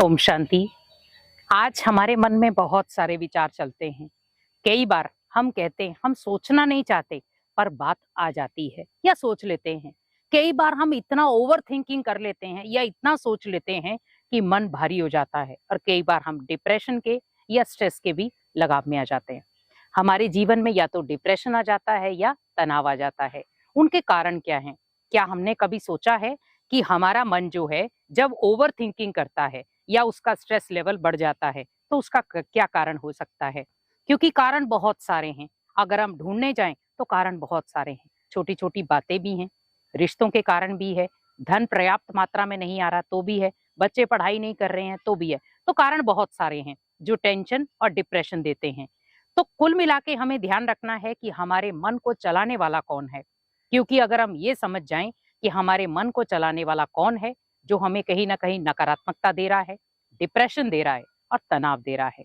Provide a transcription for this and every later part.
ओम शांति। आज हमारे मन में बहुत सारे विचार चलते हैं। कई बार हम कहते हैं हम सोचना नहीं चाहते, पर बात आ जाती है या सोच लेते हैं। कई बार हम इतना ओवर थिंकिंग कर लेते हैं या इतना सोच लेते हैं कि मन भारी हो जाता है, और कई बार हम डिप्रेशन के या स्ट्रेस के भी लगाव में आ जाते हैं। हमारे जीवन में या तो डिप्रेशन आ जाता है या तनाव आ जाता है। उनके कारण क्या हैं? क्या हमने कभी सोचा है कि हमारा मन जो है, जब ओवर थिंकिंग करता है या उसका स्ट्रेस लेवल बढ़ जाता है, तो उसका क्या कारण हो सकता है? क्योंकि कारण बहुत सारे हैं। अगर हम ढूंढने जाएं तो कारण बहुत सारे हैं। छोटी छोटी बातें भी हैं, रिश्तों के कारण भी है, धन पर्याप्त मात्रा में नहीं आ रहा तो भी है, बच्चे पढ़ाई नहीं कर रहे हैं तो भी है। तो कारण बहुत सारे हैं जो टेंशन और डिप्रेशन देते हैं। तो कुल मिला के हमें ध्यान रखना है कि हमारे मन को चलाने वाला कौन है। क्योंकि अगर हम ये समझ जाएं कि हमारे मन को चलाने वाला कौन है, जो हमें कहीं ना कहीं नकारात्मकता दे रहा है, डिप्रेशन दे रहा है और तनाव दे रहा है,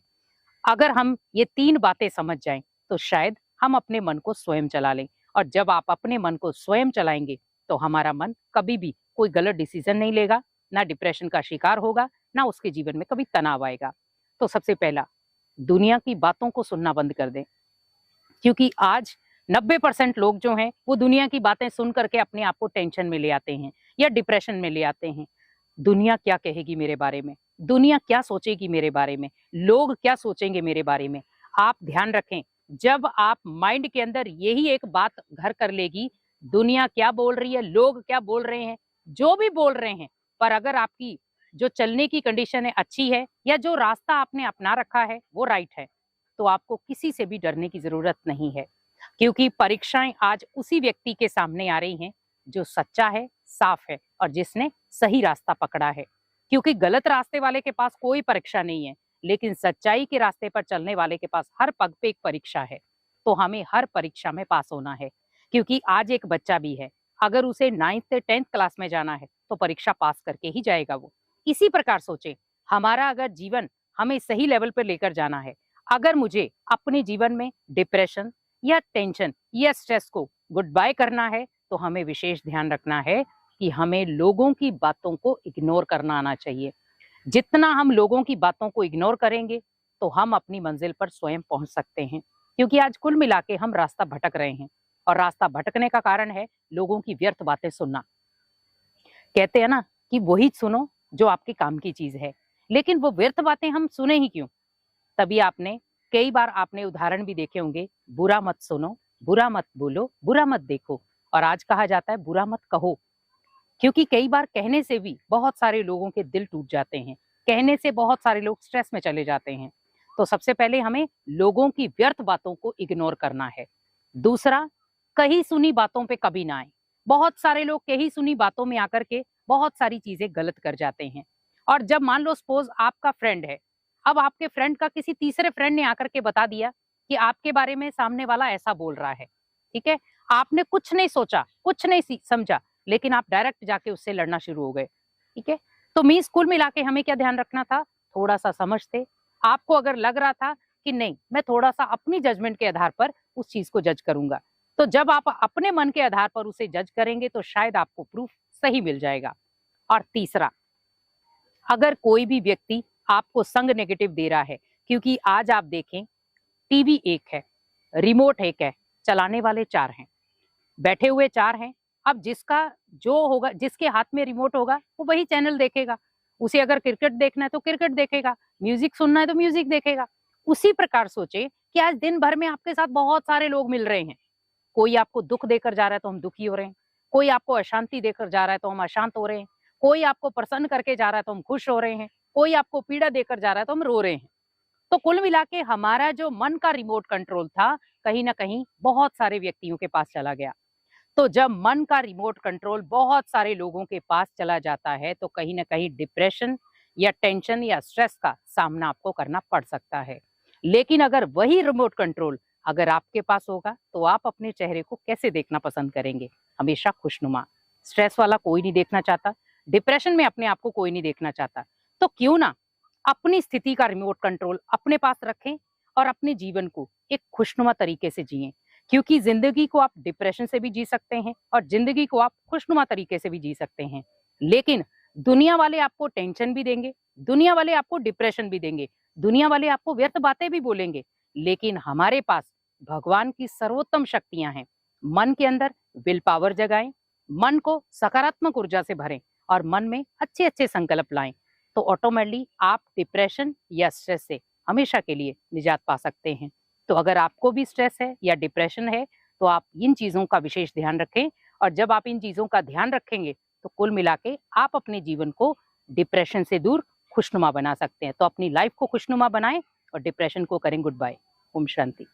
अगर हम ये तीन बातें समझ जाएं तो शायद हम अपने मन को स्वयं चला लें। और जब आप अपने मन को स्वयं चलाएंगे तो हमारा मन कभी भी कोई गलत डिसीजन नहीं लेगा, ना डिप्रेशन का शिकार होगा, ना उसके जीवन में कभी तनाव आएगा। तो सबसे पहला, दुनिया की बातों को सुनना बंद कर दें। क्योंकि आज 90% लोग जो हैं वो दुनिया की बातें सुन करके अपने आप को टेंशन में ले आते हैं या डिप्रेशन में ले आते हैं। दुनिया क्या कहेगी मेरे बारे में, दुनिया क्या सोचेगी मेरे बारे में, लोग क्या सोचेंगे मेरे बारे में। आप ध्यान रखें, जब आप माइंड के अंदर यही एक बात घर कर लेगी, दुनिया क्या बोल रही है, लोग क्या बोल रहे हैं, जो भी बोल रहे हैं, पर अगर आपकी जो चलने की कंडीशन है अच्छी है, या जो रास्ता आपने अपना रखा है वो राइट है, तो आपको किसी से भी डरने की जरूरत नहीं है। क्योंकि परीक्षाएं आज उसी व्यक्ति के सामने आ रही हैं जो सच्चा है, साफ है और जिसने सही रास्ता पकड़ा है। क्योंकि गलत रास्ते वाले के पास कोई परीक्षा नहीं है, लेकिन सच्चाई के रास्ते पर चलने वाले के पास हर पग पे एक परीक्षा है। तो हमें हर परीक्षा में पास होना है। क्योंकि आज एक बच्चा भी है, अगर उसे 9th से 10th क्लास में जाना है तो परीक्षा पास करके ही जाएगा वो। इसी प्रकार सोचे, हमारा अगर जीवन हमें सही लेवल पर लेकर जाना है, अगर मुझे अपने जीवन में डिप्रेशन या टेंशन या स्ट्रेस को गुड बाय करना है, तो हमें विशेष ध्यान रखना है कि हमें लोगों की बातों को इग्नोर करना आना चाहिए। जितना हम लोगों की बातों को इग्नोर करेंगे, तो हम अपनी मंजिल पर स्वयं पहुंच सकते हैं। क्योंकि आज कुल मिला के हम रास्ता भटक रहे हैं, और रास्ता भटकने का कारण है लोगों की व्यर्थ बातें सुनना। कहते हैं ना कि वही सुनो जो आपके काम की चीज है, लेकिन वो व्यर्थ बातें हम सुने ही क्यों? तभी आपने कई बार आपने उदाहरण भी देखे होंगे, बुरा मत सुनो, बुरा मत बोलो, बुरा मत देखो। और आज कहा जाता है बुरा मत कहो। क्योंकि कई बार कहने से भी बहुत सारे लोगों के दिल टूट जाते हैं, कहने से बहुत सारे लोग स्ट्रेस में चले जाते हैं। तो सबसे पहले हमें लोगों की व्यर्थ बातों को इग्नोर करना है। दूसरा, कही सुनी बातों पे कभी ना आए। बहुत सारे लोग कही सुनी बातों में आकर के बहुत सारी चीजें गलत कर जाते हैं। और जब मान लो सपोज आपका फ्रेंड है, अब आपके फ्रेंड का किसी तीसरे फ्रेंड ने आकर के बता दिया कि आपके बारे में सामने वाला ऐसा बोल रहा है, ठीक है, आपने कुछ नहीं सोचा, कुछ नहीं समझा, लेकिन आप डायरेक्ट जाके उससे लड़ना शुरू हो गए, ठीक है। तो मीन्स कुल मिला के हमें क्या ध्यान रखना था, थोड़ा सा समझते। आपको अगर लग रहा था कि नहीं, मैं थोड़ा सा अपनी जजमेंट के आधार पर उस चीज को जज करूंगा, तो जब आप अपने मन के आधार पर उसे जज करेंगे तो शायद आपको प्रूफ सही मिल जाएगा। और तीसरा, अगर कोई भी व्यक्ति आपको संग नेगेटिव दे रहा है, क्योंकि आज आप देखें, टीवी एक है, रिमोट एक है, चलाने वाले चार हैं, बैठे हुए चार हैं। अब जिसका जो होगा, जिसके हाथ में रिमोट होगा वो वही चैनल देखेगा। उसे अगर क्रिकेट देखना है तो क्रिकेट देखेगा, म्यूजिक सुनना है तो म्यूजिक देखेगा। उसी प्रकार सोचे कि आज दिन भर में आपके साथ बहुत सारे लोग मिल रहे हैं। कोई आपको दुख देकर जा रहा है तो हम दुखी हो रहे हैं, कोई आपको अशांति देकर जा रहा है तो हम अशांत हो रहे हैं, कोई आपको प्रसन्न करके जा रहा है तो हम खुश हो रहे हैं, कोई आपको पीड़ा देकर जा रहा है तो हम रो रहे हैं। तो कुल मिला के हमारा जो मन का रिमोट कंट्रोल था, कहीं ना कहीं बहुत सारे व्यक्तियों के पास चला गया। तो जब मन का रिमोट कंट्रोल बहुत सारे लोगों के पास चला जाता है, तो कहीं ना कहीं डिप्रेशन या टेंशन या स्ट्रेस का सामना आपको करना पड़ सकता है। लेकिन अगर वही रिमोट कंट्रोल अगर आपके पास होगा, तो आप अपने चेहरे को कैसे देखना पसंद करेंगे? हमेशा खुशनुमा। स्ट्रेस वाला कोई नहीं देखना चाहता, डिप्रेशन में अपने आप को कोई नहीं देखना चाहता। तो क्यों ना अपनी स्थिति का रिमोट कंट्रोल अपने पास रखें और अपने जीवन को एक खुशनुमा तरीके से जिएं। क्योंकि जिंदगी को आप डिप्रेशन से भी जी सकते हैं और जिंदगी को आप खुशनुमा तरीके से भी जी सकते हैं। लेकिन दुनिया वाले आपको टेंशन भी देंगे, दुनिया वाले आपको डिप्रेशन भी देंगे, दुनिया वाले आपको व्यर्थ बातें भी बोलेंगे, लेकिन हमारे पास भगवान की सर्वोत्तम शक्तियां हैं। मन के अंदर विल पावर जगाएं, मन को सकारात्मक ऊर्जा से भरें और मन में अच्छे अच्छे संकल्प लाएं, तो ऑटोमेटिकली आप डिप्रेशन या स्ट्रेस से हमेशा के लिए निजात पा सकते हैं। तो अगर आपको भी स्ट्रेस है या डिप्रेशन है, तो आप इन चीजों का विशेष ध्यान रखें, और जब आप इन चीजों का ध्यान रखेंगे तो कुल मिला के आप अपने जीवन को डिप्रेशन से दूर खुशनुमा बना सकते हैं। तो अपनी लाइफ को खुशनुमा बनाएं और डिप्रेशन को करें गुड बाय। ओम शांति।